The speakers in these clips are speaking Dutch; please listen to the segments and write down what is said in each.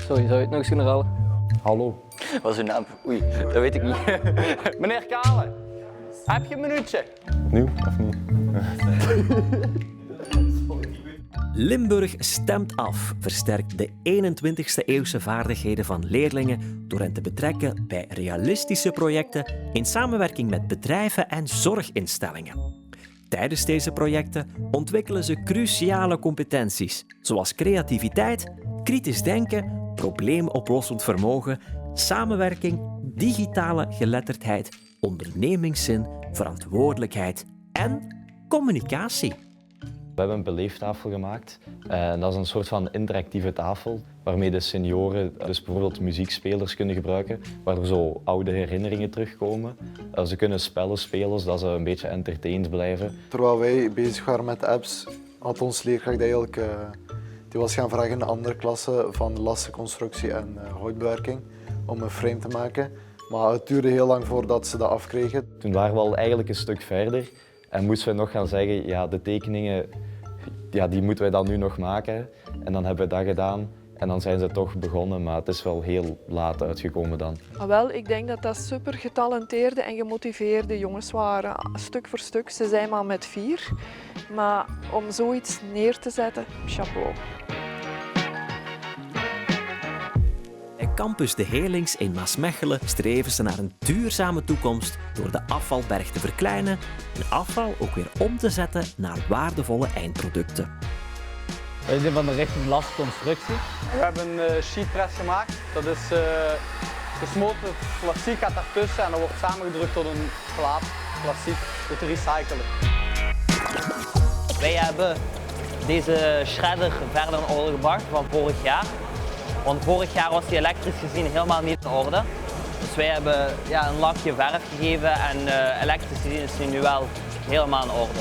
Sorry, zou je het nog eens kunnen herhalen? Hallo. Wat is uw naam? Oei, dat weet ik niet. Meneer Kale, heb je een minuutje? Nieuw of niet? Limburg stemt af versterkt de 21e-eeuwse vaardigheden van leerlingen door hen te betrekken bij realistische projecten in samenwerking met bedrijven en zorginstellingen. Tijdens deze projecten ontwikkelen ze cruciale competenties, zoals creativiteit, kritisch denken, probleemoplossend vermogen, samenwerking, digitale geletterdheid, ondernemingszin, verantwoordelijkheid en communicatie. We hebben een beleeftafel gemaakt. En dat is een soort van interactieve tafel waarmee de senioren dus bijvoorbeeld muziekspelers kunnen gebruiken, waardoor zo oude herinneringen terugkomen. Ze kunnen spellen spelen zodat ze een beetje entertained blijven. Terwijl wij bezig waren met apps, had ons leerkracht eigenlijk die was gaan vragen in de andere klasse van lassenconstructie en houtbewerking om een frame te maken. Maar het duurde heel lang voordat ze dat afkregen. Toen waren we al eigenlijk een stuk verder en moesten we nog gaan zeggen, ja, de tekeningen ja, die moeten wij dan nu nog maken. En dan hebben we dat gedaan en dan zijn ze toch begonnen, maar het is wel heel laat uitgekomen dan. Wel, ik denk dat dat super getalenteerde en gemotiveerde jongens waren, stuk voor stuk. Ze zijn maar met 4, maar om zoiets neer te zetten, chapeau. Bij Campus De Heerlings in Maasmechelen streven ze naar een duurzame toekomst door de afvalberg te verkleinen en afval ook weer om te zetten naar waardevolle eindproducten. Wij zijn van de richting lasconstructie. We hebben een sheetpress gemaakt. Dat is gesmolten plastic gaat daartussen en dat wordt samengedrukt tot een plaat plastic door te recyclen. Wij hebben deze shredder verder in orde gebracht van vorig jaar. Want vorig jaar was die elektrisch gezien helemaal niet in orde. Dus wij hebben een lakje verf gegeven en elektrisch gezien is die nu wel helemaal in orde.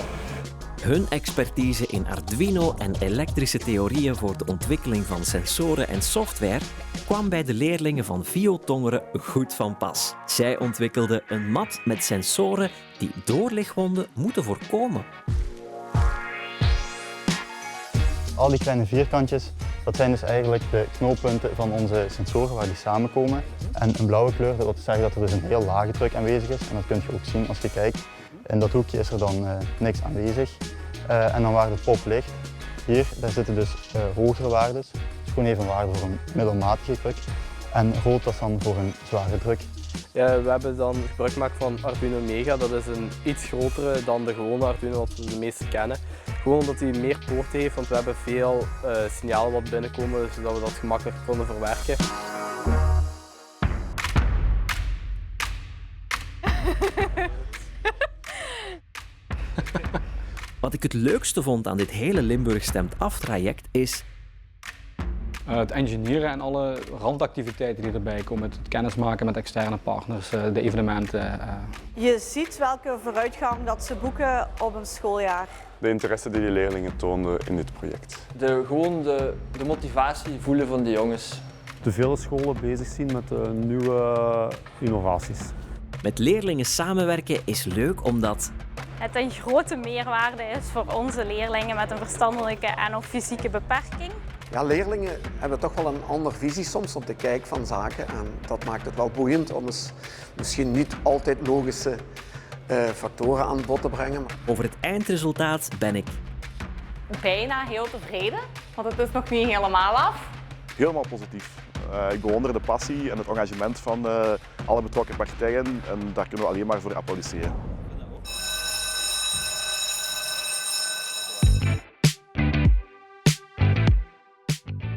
Hun expertise in Arduino en elektrische theorieën voor de ontwikkeling van sensoren en software kwam bij de leerlingen van VIO Tongeren goed van pas. Zij ontwikkelden een mat met sensoren die doorlichtwonden moeten voorkomen. Al die kleine vierkantjes, dat zijn dus eigenlijk de knooppunten van onze sensoren waar die samenkomen. En een blauwe kleur, dat wil zeggen dat er dus een heel lage druk aanwezig is. En dat kun je ook zien als je kijkt. In dat hoekje is er dan niks aanwezig. En dan waar de pop ligt, hier, daar zitten dus hogere waarden. Dus gewoon even een waarde voor een middelmatige druk. En rood, dat is dan voor een zware druk. Ja, we hebben dan gebruik gemaakt van Arduino Mega. Dat is een iets grotere dan de gewone Arduino wat we de meeste kennen. Gewoon omdat hij meer poorten heeft, want we hebben veel signalen wat binnenkomen, zodat we dat gemakkelijker konden verwerken. Wat ik het leukste vond aan dit hele Limburg stemt af traject is Het engineeren en alle randactiviteiten die erbij komen. Het kennismaken met externe partners, de evenementen. Je ziet welke vooruitgang dat ze boeken op een schooljaar. De interesse die leerlingen toonden in dit project. Gewoon de motivatie voelen van de jongens. Te veel scholen bezig zien met nieuwe innovaties. Met leerlingen samenwerken is leuk omdat het een grote meerwaarde is voor onze leerlingen met een verstandelijke en of fysieke beperking. Ja, leerlingen hebben toch wel een andere visie soms op de kijk van zaken en dat maakt het wel boeiend om eens misschien niet altijd logische factoren aan bod te brengen. Over het eindresultaat ben ik bijna heel tevreden, want het is nog niet helemaal af. Helemaal positief. Ik bewonder de passie en het engagement van alle betrokken partijen en daar kunnen we alleen maar voor applaudisseren.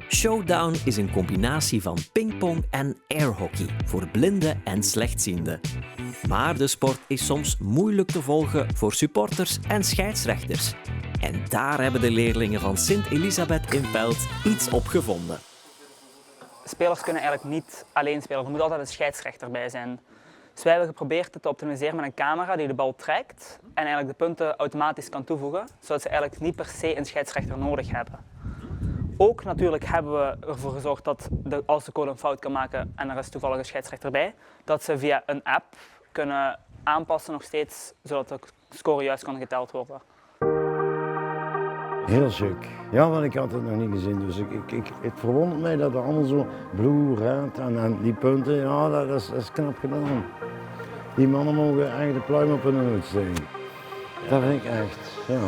Showdown is een combinatie van pingpong en airhockey voor blinden en slechtzienden. Maar de sport is soms moeilijk te volgen voor supporters en scheidsrechters. En daar hebben de leerlingen van Sint-Elisabeth in Pelt iets op gevonden. Spelers kunnen eigenlijk niet alleen spelen, er moet altijd een scheidsrechter bij zijn. Dus wij hebben geprobeerd het te optimaliseren met een camera die de bal trekt en eigenlijk de punten automatisch kan toevoegen, zodat ze eigenlijk niet per se een scheidsrechter nodig hebben. Ook natuurlijk hebben we ervoor gezorgd dat als de code een fout kan maken en er is toevallig een scheidsrechter bij, dat ze via een app kunnen aanpassen nog steeds, zodat de score juist kan geteld worden. Heel chic. Ja, want ik had het nog niet gezien, dus het verwondert mij dat er allemaal zo blue, red en die punten, ja, dat is knap gedaan. Die mannen mogen echt de pluim op hun hoed steken. Dat vind ik echt, ja.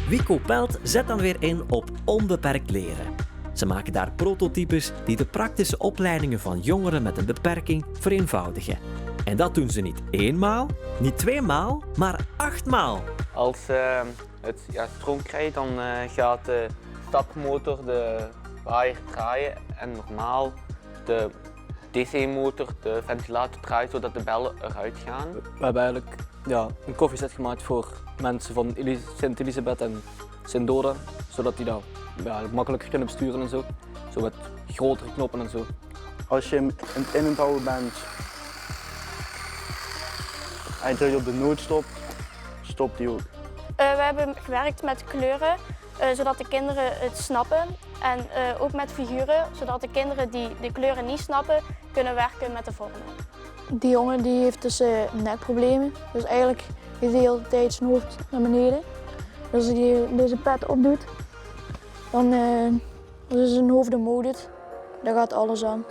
Wico Pelt zet dan weer in op onbeperkt leren. Ze maken daar prototypes die de praktische opleidingen van jongeren met een beperking vereenvoudigen. En dat doen ze niet eenmaal, niet tweemaal, maar 8 maal. Als het stroom krijgt, dan gaat de stapmotor de waaier draaien en normaal de DC-motor de ventilator draait zodat de bellen eruit gaan. We hebben eigenlijk een koffieset gemaakt voor mensen van Sint Elisabeth en Sint Doda, zodat die dat makkelijker kunnen besturen en zo. Zo met grotere knoppen en zo. Als je in het bouwen bent en je drukt op de noodstop, stopt die ook. We hebben gewerkt met kleuren, zodat de kinderen het snappen. En ook met figuren, zodat de kinderen die de kleuren niet snappen, kunnen werken met de vormen. Die jongen die heeft dus nekproblemen. Dus eigenlijk heeft hij de hele tijd zijn hoofd naar beneden. Dus als hij deze pet opdoet, dan is zijn hoofd omhoog doet, dan gaat alles aan.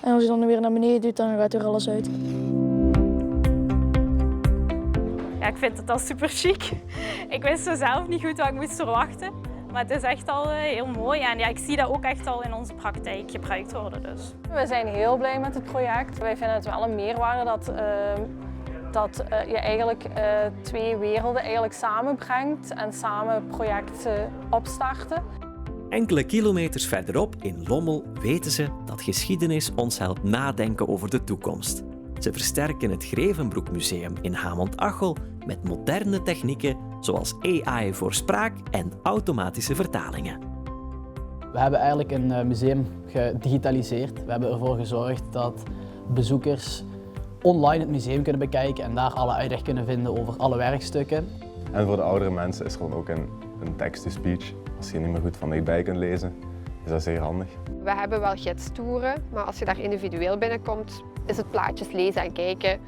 En als hij dan weer naar beneden doet, dan gaat er alles uit. Ja, ik vind het al super chic. Ik wist zo zelf niet goed wat ik moest verwachten. Maar het is echt al heel mooi en ik zie dat ook echt al in onze praktijk gebruikt worden. Dus. We zijn heel blij met het project. Wij vinden het wel een meerwaarde dat je eigenlijk 2 werelden eigenlijk samenbrengt en samen projecten opstarten. Enkele kilometers verderop in Lommel weten ze dat geschiedenis ons helpt nadenken over de toekomst. Ze versterken het Grevenbroek Museum in Hamont-Achel met moderne technieken zoals AI voor spraak en automatische vertalingen. We hebben eigenlijk een museum gedigitaliseerd. We hebben ervoor gezorgd dat bezoekers online het museum kunnen bekijken en daar alle uitleg kunnen vinden over alle werkstukken. En voor de oudere mensen is er dan ook een text-to-speech. Als je niet meer goed van dichtbij kunt lezen, is dat zeer handig. We hebben wel gidstoeren, maar als je daar individueel binnenkomt, is het plaatjes lezen en kijken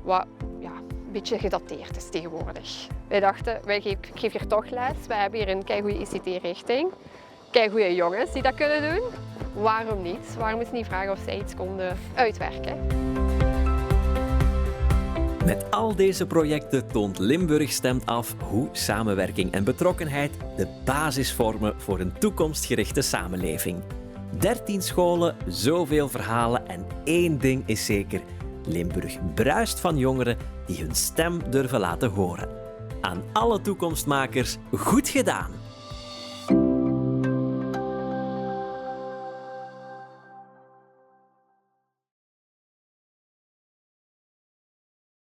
wat een beetje gedateerd is tegenwoordig. Wij dachten, ik geef hier toch les. We hebben hier een keigoede ICT-richting. Keigoede jongens die dat kunnen doen. Waarom niet? Waarom is niet vragen of zij iets konden uitwerken? Met al deze projecten toont Limburg Stemt af hoe samenwerking en betrokkenheid de basis vormen voor een toekomstgerichte samenleving. 13 scholen, zoveel verhalen en één ding is zeker. Limburg bruist van jongeren die hun stem durven laten horen. Aan alle toekomstmakers, goed gedaan!